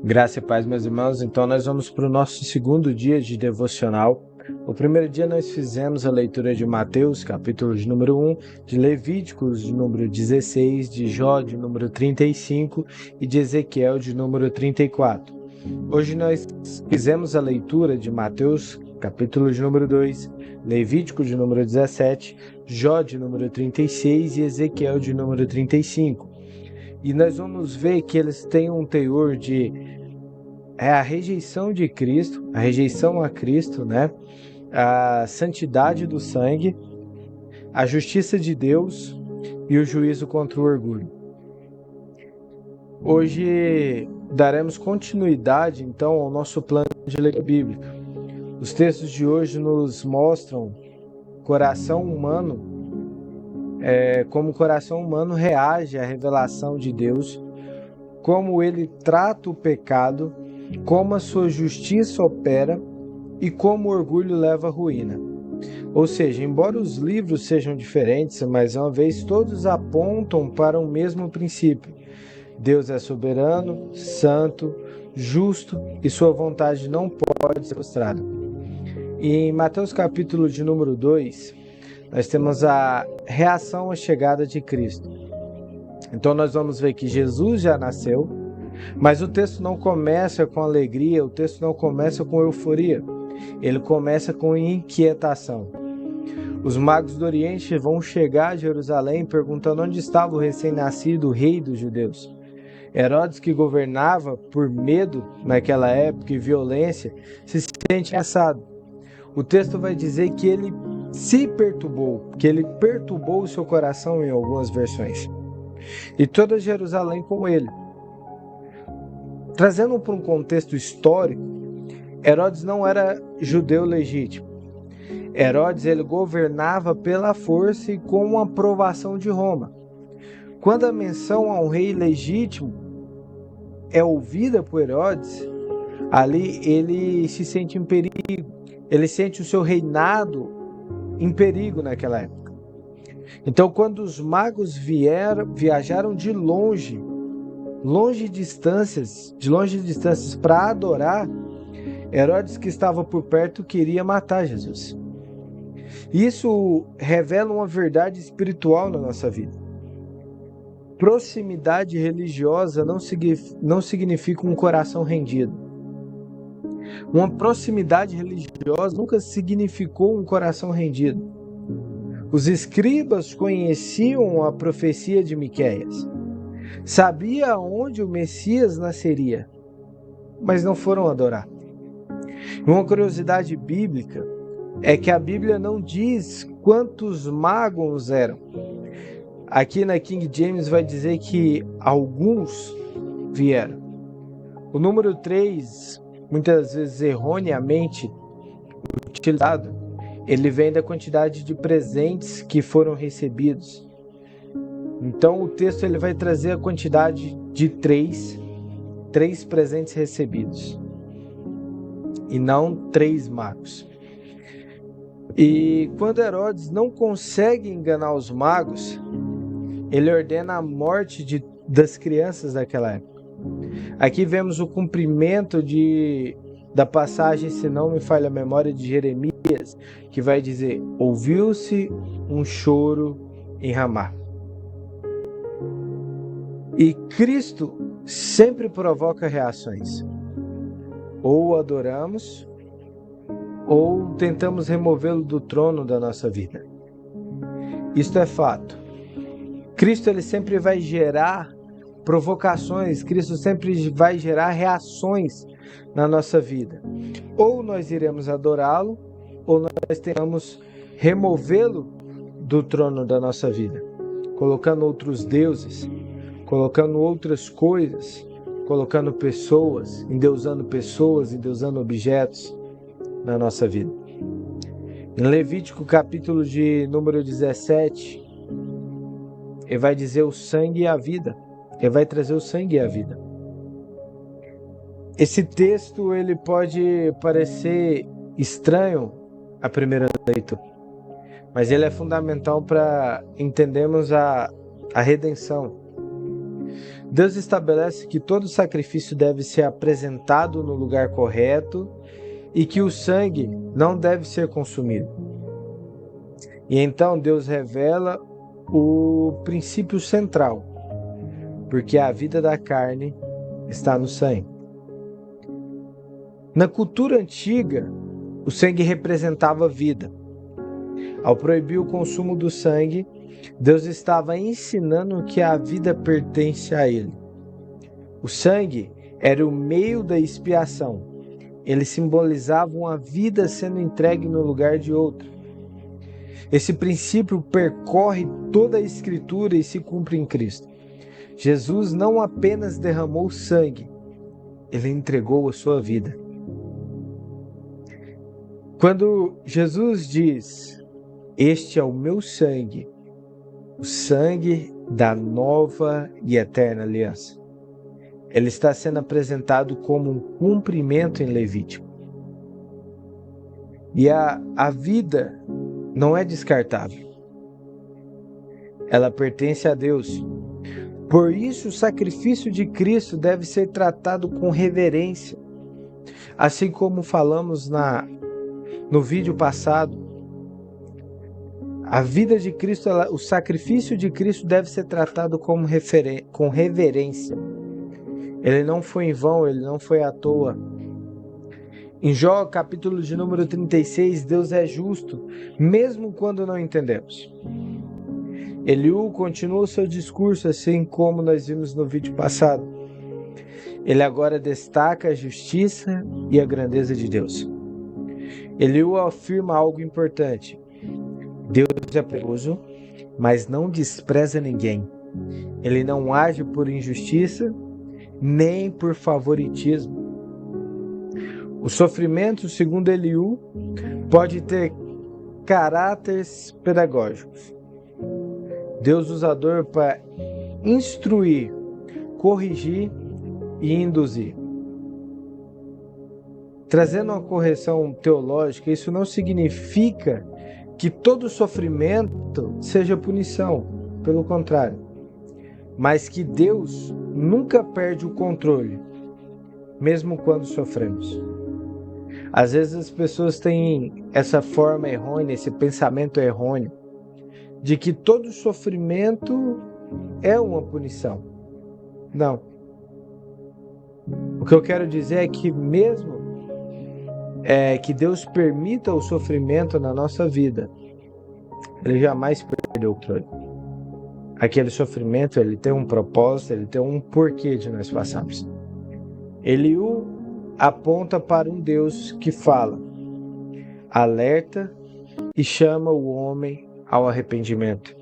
Graça e paz, meus irmãos. Então, nós vamos para o nosso segundo dia de devocional. O primeiro dia nós fizemos a leitura de Mateus, capítulo de número 1, de Levíticos, de número 16, de Jó, de número 35 e de Ezequiel, de número 34. Hoje nós fizemos a leitura de Mateus, capítulo de número 2, Levítico, de número 17, Jó, de número 36 e Ezequiel, de número 35. E nós vamos ver que eles têm um teor de a rejeição de Cristo, a rejeição a Cristo, né? A santidade do sangue, a justiça de Deus e o juízo contra o orgulho. Hoje daremos continuidade, então, ao nosso plano de leitura bíblica. Os textos de hoje nos mostram coração humano, como o coração humano reage à revelação de Deus, como ele trata o pecado, como a sua justiça opera e como o orgulho leva à ruína. Ou seja, embora os livros sejam diferentes, mais uma vez todos apontam para o mesmo princípio. Deus é soberano, santo, justo e sua vontade não pode ser frustrada. E em Mateus capítulo de número 2, nós temos a reação à chegada de Cristo. Então nós vamos ver que Jesus já nasceu, mas o texto não começa com alegria, o texto não começa com euforia, ele começa com inquietação. Os magos do Oriente vão chegar a Jerusalém perguntando onde estava o recém-nascido rei dos judeus. Herodes, que governava por medo naquela época e violência, se sente cansado. O texto vai dizer que ele se perturbou, que ele perturbou o seu coração em algumas versões. E toda Jerusalém com ele. Trazendo para um contexto histórico, Herodes não era judeu legítimo. Herodes ele governava pela força e com a aprovação de Roma. Quando a menção a um rei legítimo é ouvida por Herodes, ali ele se sente em perigo. Ele sente o seu reinado em perigo naquela época. Então, quando os magos viajaram de longe distâncias para adorar, Herodes, que estava por perto, queria matar Jesus. Isso revela uma verdade espiritual na nossa vida. Proximidade religiosa não significa um coração rendido. Uma proximidade religiosa nunca significou um coração rendido. Os escribas conheciam a profecia de Miqueias. Sabia onde o Messias nasceria, mas não foram adorar. Uma curiosidade bíblica é que a Bíblia não diz quantos magos eram. Aqui na King James vai dizer que alguns vieram. O número 3, muitas vezes erroneamente utilizado, ele vem da quantidade de presentes que foram recebidos. Então o texto ele vai trazer a quantidade de três presentes recebidos. E não 3 magos. E quando Herodes não consegue enganar os magos, ele ordena a morte das crianças daquela época. Aqui vemos o cumprimento da passagem, se não me falha a memória, de Jeremias, que vai dizer: ouviu-se um choro em Ramá. E Cristo sempre provoca reações. Ou adoramos, ou tentamos removê-lo do trono da nossa vida. Isto é fato. Cristo ele sempre vai gerar provocações, Cristo sempre vai gerar reações na nossa vida. Ou nós iremos adorá-lo, ou nós tentamos removê-lo do trono da nossa vida, colocando outros deuses, colocando outras coisas, colocando pessoas, endeusando objetos na nossa vida. Em Levítico capítulo de número 17, ele vai dizer o sangue e a vida. Ele vai trazer o sangue e a vida. Esse texto ele pode parecer estranho à primeira leitura, mas ele é fundamental para entendermos a redenção. Deus estabelece que todo sacrifício deve ser apresentado no lugar correto e que o sangue não deve ser consumido. E então Deus revela o princípio central, porque a vida da carne está no sangue. Na cultura antiga, o sangue representava vida. Ao proibir o consumo do sangue, Deus estava ensinando que a vida pertence a Ele. O sangue era o meio da expiação. Ele simbolizava uma vida sendo entregue no lugar de outra. Esse princípio percorre toda a Escritura e se cumpre em Cristo. Jesus não apenas derramou sangue, Ele entregou a sua vida. Quando Jesus diz, este é o meu sangue, o sangue da nova e eterna aliança, ele está sendo apresentado como um cumprimento em Levítico. E a vida não é descartável. Ela pertence a Deus. Por isso, o sacrifício de Cristo deve ser tratado com reverência. Assim como falamos no vídeo passado, a vida de Cristo, o sacrifício de Cristo deve ser tratado com reverência. Ele não foi em vão, ele não foi à toa. Em Jó, capítulo de número 36, Deus é justo, mesmo quando não entendemos. Eliú continua o seu discurso, assim como nós vimos no vídeo passado. Ele agora destaca a justiça e a grandeza de Deus. Eliú afirma algo importante. Deus é poderoso, mas não despreza ninguém. Ele não age por injustiça, nem por favoritismo. O sofrimento, segundo Eliú, pode ter caráteres pedagógicos. Deus usa a dor para instruir, corrigir e induzir. Trazendo uma correção teológica, isso não significa que todo sofrimento seja punição, pelo contrário. Mas que Deus nunca perde o controle, mesmo quando sofremos. Às vezes as pessoas têm essa forma errônea, esse pensamento errôneo, de que todo sofrimento é uma punição. Não. O que eu quero dizer é que mesmo que Deus permita o sofrimento na nossa vida, Ele jamais perdeu o controle. Aquele sofrimento, ele tem um propósito, ele tem um porquê de nós passarmos. Eliú aponta para um Deus que fala, alerta e chama o homem ao arrependimento.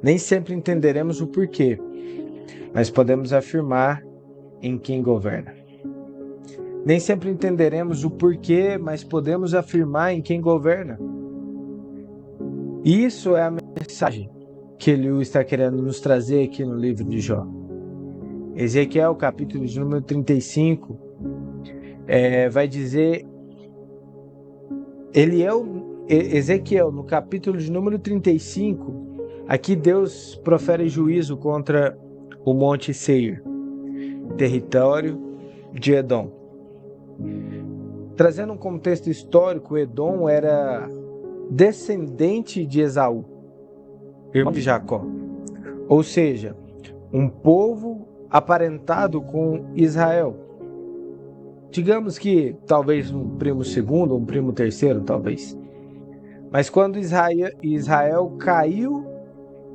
Nem sempre entenderemos o porquê, mas podemos afirmar em quem governa. Nem sempre entenderemos o porquê, mas podemos afirmar em quem governa. Isso é a mensagem que Eliú está querendo nos trazer aqui no livro de Jó. Ezequiel, capítulo de número 35, vai dizer... Ezequiel, no capítulo de número 35, aqui Deus profere juízo contra o Monte Seir, território de Edom. Trazendo um contexto histórico, Edom era descendente de Esaú, irmão de Jacó. Ou seja, um povo aparentado com Israel. Digamos que talvez um primo segundo, um primo terceiro, talvez. Mas quando Israel caiu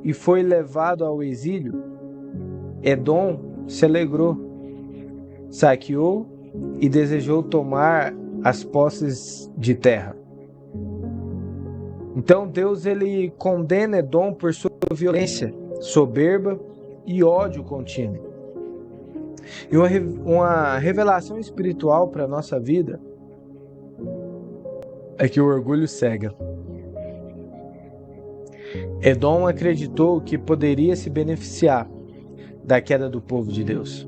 e foi levado ao exílio, Edom se alegrou, saqueou e desejou tomar as posses de terra. Então Deus ele condena Edom por sua violência, soberba e ódio contínuo. E uma revelação espiritual para a nossa vida é que o orgulho cega. Edom acreditou que poderia se beneficiar da queda do povo de Deus.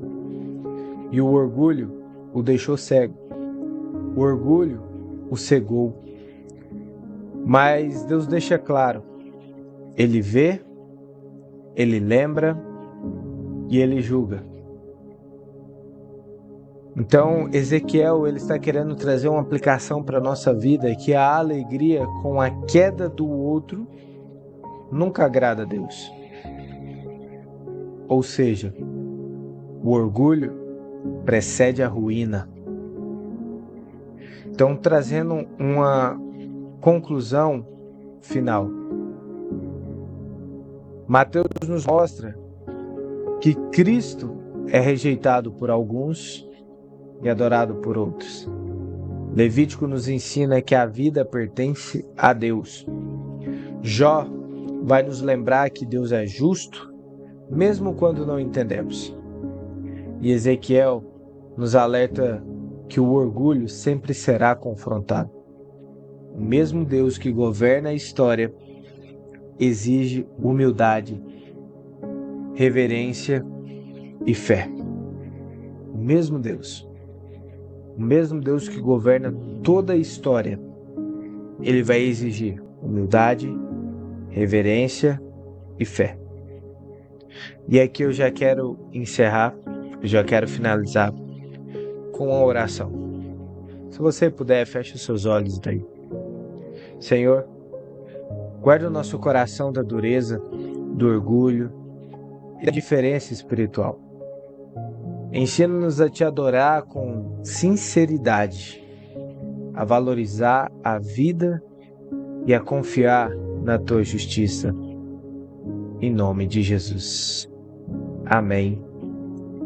E o orgulho o deixou cego. O orgulho o cegou. Mas Deus deixa claro, Ele vê, Ele lembra e ele julga. Então, Ezequiel ele está querendo trazer uma aplicação para a nossa vida, que a alegria com a queda do outro nunca agrada a Deus. Ou seja, o orgulho precede a ruína. Então, trazendo uma conclusão final, Mateus nos mostra que Cristo é rejeitado por alguns e adorado por outros. Levítico nos ensina que a vida pertence a Deus. Jó vai nos lembrar que Deus é justo, mesmo quando não entendemos. E Ezequiel nos alerta que o orgulho sempre será confrontado. O mesmo Deus que governa a história exige humildade, reverência e fé. O mesmo Deus que governa toda a história, ele vai exigir humildade, reverência e fé. E aqui eu já quero encerrar, já quero finalizar com uma oração. Se você puder, feche os seus olhos daí. Senhor, guarda o nosso coração da dureza, do orgulho e da diferença espiritual. Ensina-nos a te adorar com sinceridade, a valorizar a vida e a confiar na tua justiça. Em nome de Jesus. Amém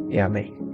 e amém.